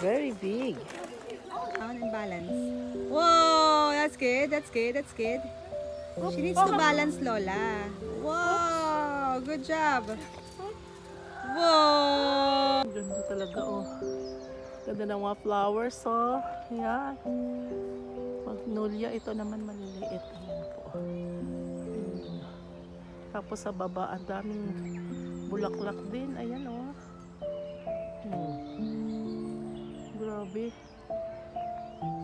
Very big. Down and balance. Whoa, that's good. That's good. That's good. She needs to balance, Lola. Wow, good job. Whoa. Ganda talaga, oh. Ganda ng mga flowers, oh. Yan. Magnolia, ito naman maliliit. Ayan po. Tapos sa baba, ang daming bulaklak din. Ayan, oh. Grabe.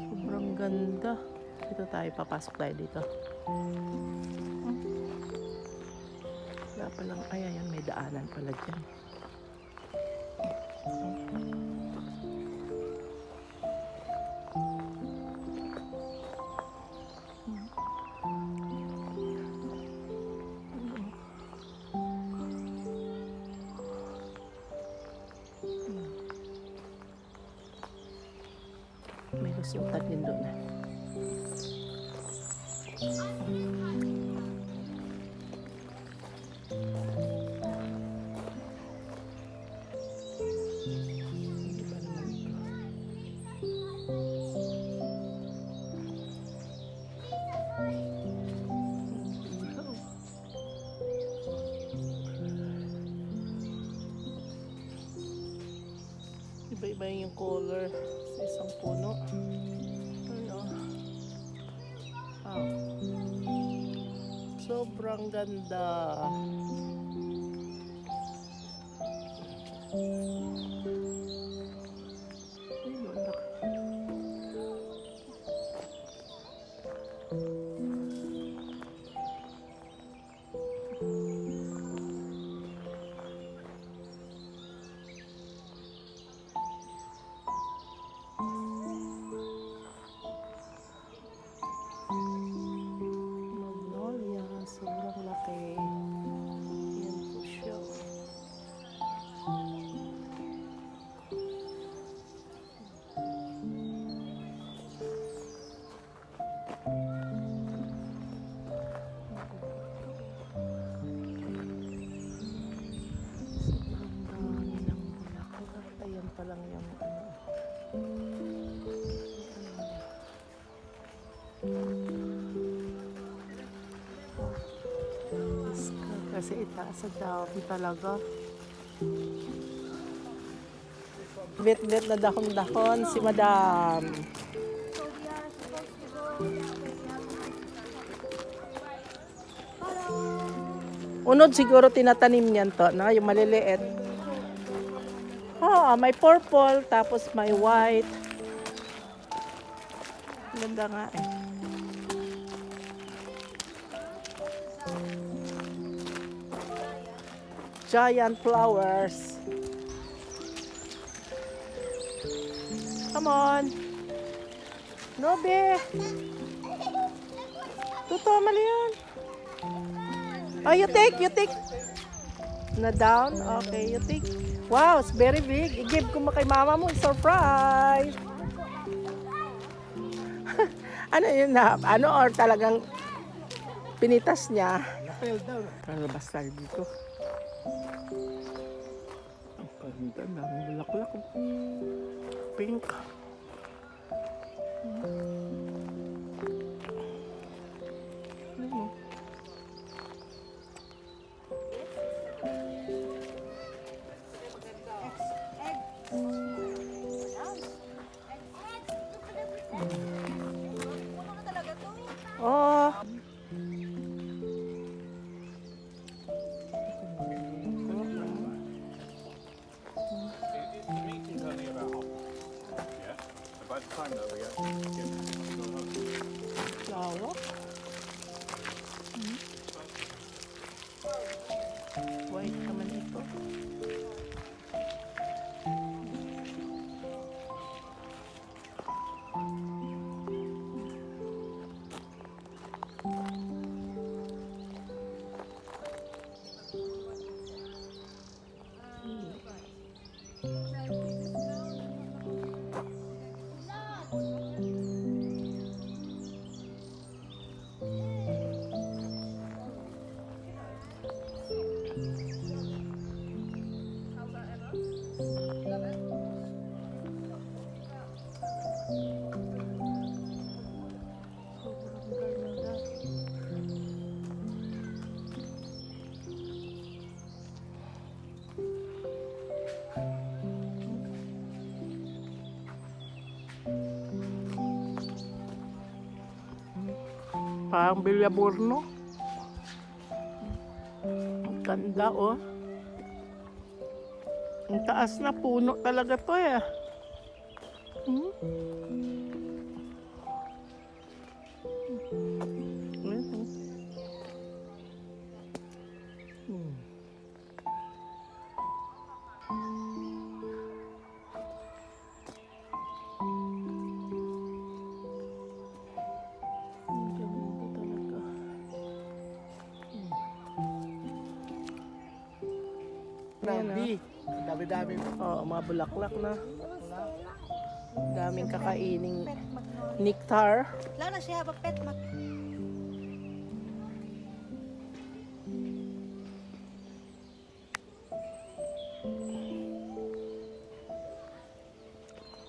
Sobrang ganda. Dito tayo, papasok tayo dito. Wala palang, ay, ayan, may daanan pala dyan. May lusutan din doon. Iba-iba yung color sa isang puno. Ano? Ah. Sobrang ganda. Ayun, wala. Magnolia, sobrang laki. Yan po siya. Sobrang dami ng bulaklak. Ayan pa lang yung ano. Kasi itaas sa dami talaga. Bit-bit na dahon-dahon si Madam. Unod siguro tinatanim niyan to, no? Yung maliliit. Oo, may purple, tapos may white. Ganda nga eh. Giant flowers. Come on. Nobe. Totoo, mali yan. Oh, you take. Na down? Okay, you take. Wow, it's very big. I-give ko kay mama mo. Surprise. Ano yun na? Ano or talagang pinitas niya? Ano basta dito? Ang ganda, daming bulaklak. Pink. Oh. Flower. White naman ito. Parang Villaburno. Ang ganda, oh. Ang taas na puno talaga to, eh. Hmm? Ayan, oh. Hmm. Ang ganda talaga. Brandy. Dami-dami. Oo, mga bulaklak na. Daming kakaining nectar. Lalo na siya, pet mag...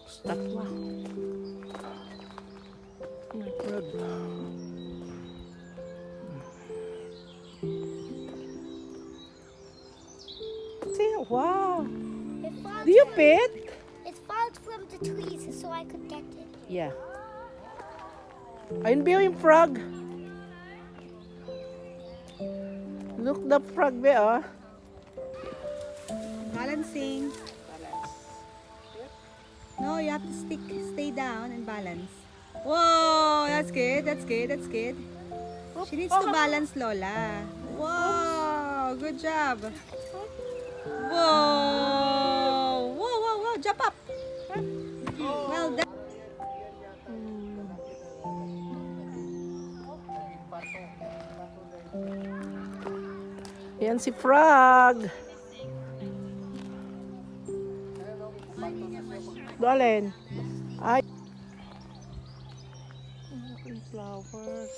Statwa. My God. See, wow. It falls, Do you pet? it falls from the trees so I could get it. Yeah. Ayun ba yung frog? Look the frog ba, oh. Balancing. No, you have to stay down and balance. Whoa, that's good, that's good, that's good. She needs to balance, Lola. Wow, good job. Whoa, whoa, whoa, whoa, jump up. Well done. Yan si frog. Dolen. Ay. Flowers.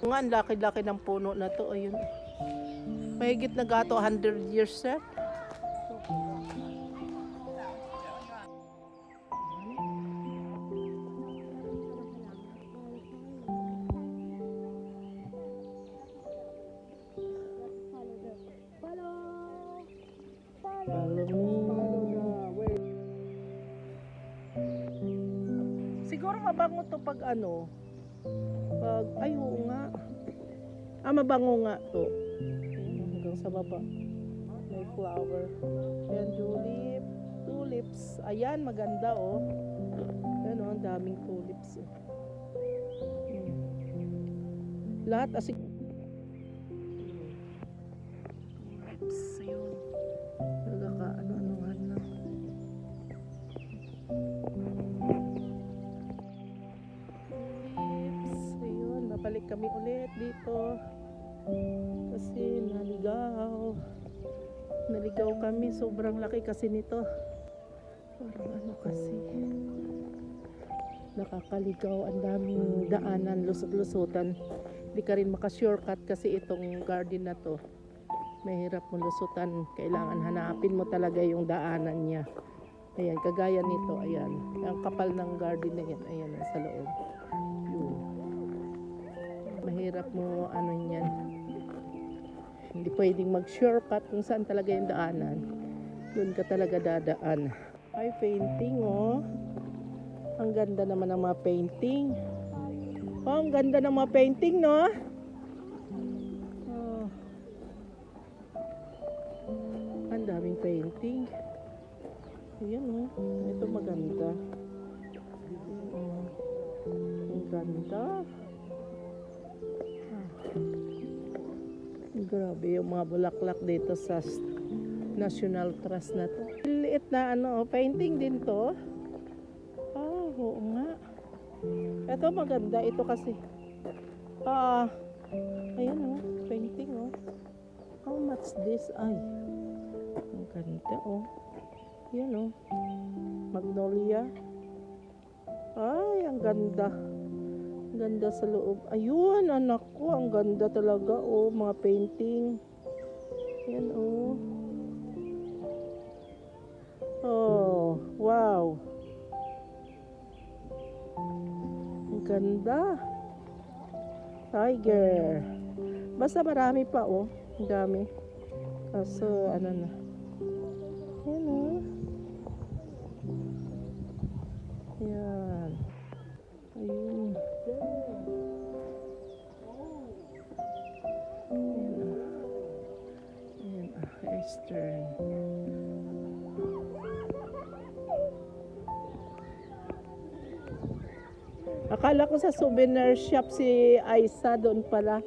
Nga, ang laki-laki ng puno na to. Ayun. Mahigit na gato 100 years, sir. Siguro mabango to pag ano. Pag, ay oo nga. Mabango nga to. Ayan, hanggang sa baba. May flower. Ayan, tulips. Ayan, maganda oh. Ayan oh, ang daming tulips. Oh. Lahat asig. Tulips, ayun. Nagaka, ano-anuhan lang. Ayun, babalik kami ulit dito kasi naligaw kami, sobrang laki kasi nito, parang ano kasi nakakaligaw, ang daming daanan, lusot-lusutan, hindi ka rin maka-shortcut kasi itong garden na to mahirap mo lusutan, kailangan hanapin mo talaga yung daanan niya. Ayan, kagaya nito, ayan, ang kapal ng garden na yan, ayan, sa loob. Yun. Mahirap mo, ano yan, hindi pwedeng mag-shortcut kung saan talaga yung daanan. Doon ka talaga dadaan. Ay, painting, oh. Ang ganda naman ng mga painting. Oh, ang ganda ng mga painting, no? Oh. Ang daming painting. Ayan, oh. Ito maganda. Oh. Ang ganda. Grabe yung mga bulaklak dito sa National Trust na to. Liit na ano, painting din to. Oh, oo nga. Ito maganda, ito kasi. Ayan oh, painting oh. What's this? Ay, ang ganda oh. Yan oh. Magnolia. Ay, ang ganda. Ang ganda sa loob. Ayun, anak ko. Ang ganda talaga oh. Mga painting. Yan oh. Oh, wow. Ang ganda. Tiger. Basta marami pa oh. Ang dami. Kaso, ano na. Yan oh. Yan. Ayun. Ayan Eastern. Akala ko sa souvenir shop si Aisa doon pala.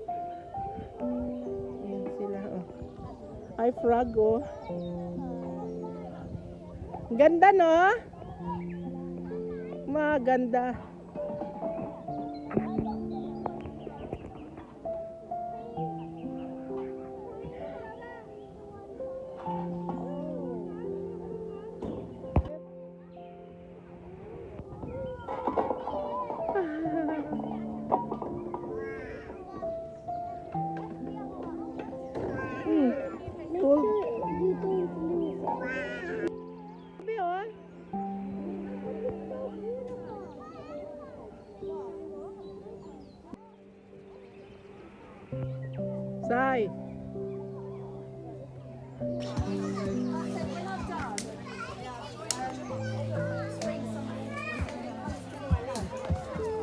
Ayan sila oh. Ay, frog oh. Ganda no? Maganda. Cool. Sabi oh. Sai.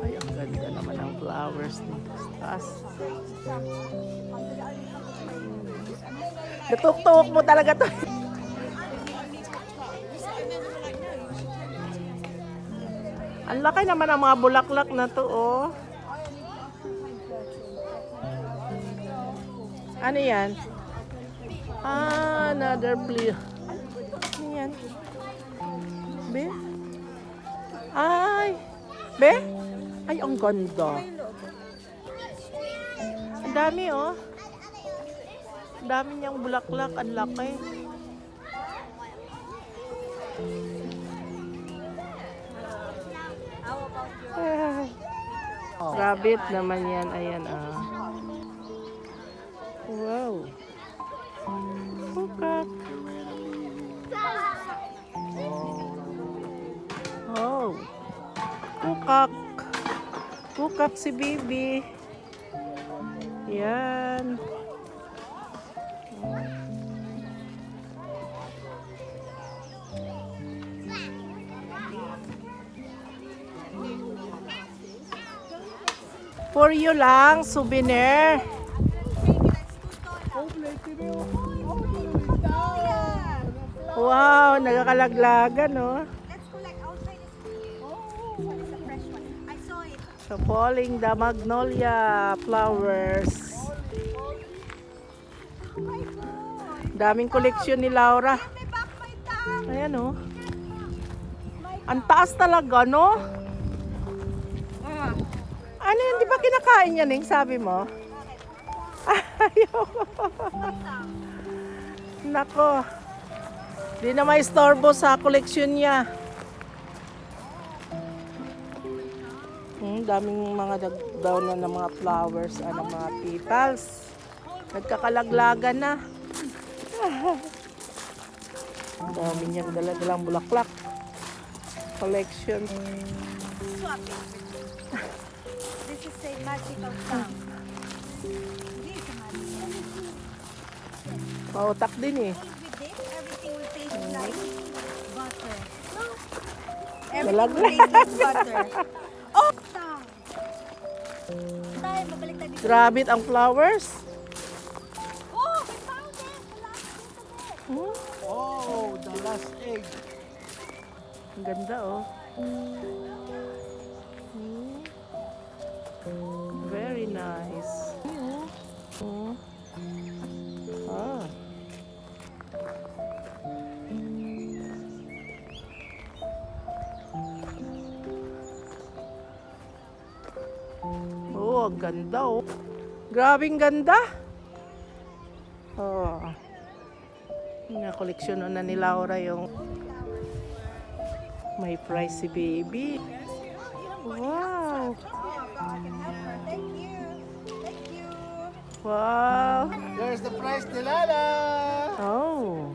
Ay, ang ganda naman ang flowers dito sa taas. Natuktok mo talaga to. Ang laki naman ang mga bulaklak na to, oh. Ano yan? Ah, another plea. Ano yan? Be? Ay! Be? Ay, ang ganda. Ang dami, oh. Ang dami niyang bulaklak. Ang laki. Ah, rabbit naman yan. Ayan, ah. Wow. Kukak. Oh. Kukak. Kukak si Bibi. Yan. For you lang, souvenir. Wow, nagakalaglagan, no? Let's collect outside is free. Oh, it's a fresh one. I saw it. So, falling the magnolia flowers. Oh my God. Daming koleksyon ni Laura. May back my tongue. Ayan, oh. Ang taas talaga, no? Ano yun? Di ba kinakain yan, Ning? Sabi mo? Ayaw. Nako. Di na may istorbo sa koleksyon niya. Daming mga daw na ng mga flowers, ano, mga petals. Nagkakalaglagan na. Dami niyang dala-dalang bulaklak. Collection. Swap it. This is a magical tongue. This is a magical. Pautak din eh. With this, everything will taste like butter. Dalaglag. Everything will taste like butter. Oh! Tongue. Tayo, mabalik tayo dito. Grabe ang flowers. Oh, we found it! The last bit of it. Oh, the last egg. Ang ganda, oh. Very nice. Ah. Oh, ang ganda, oh. Grabing ganda. Oh. Na-koleksyon na ni Laura yung may prize si baby. Wow! Thank you. Thank you. Wow! There's the prize ni Lala! Oh!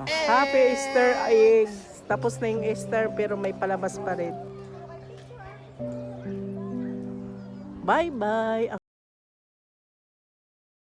Happy Easter eggs! Tapos na yung Easter pero may palabas pa rin. Bye-bye!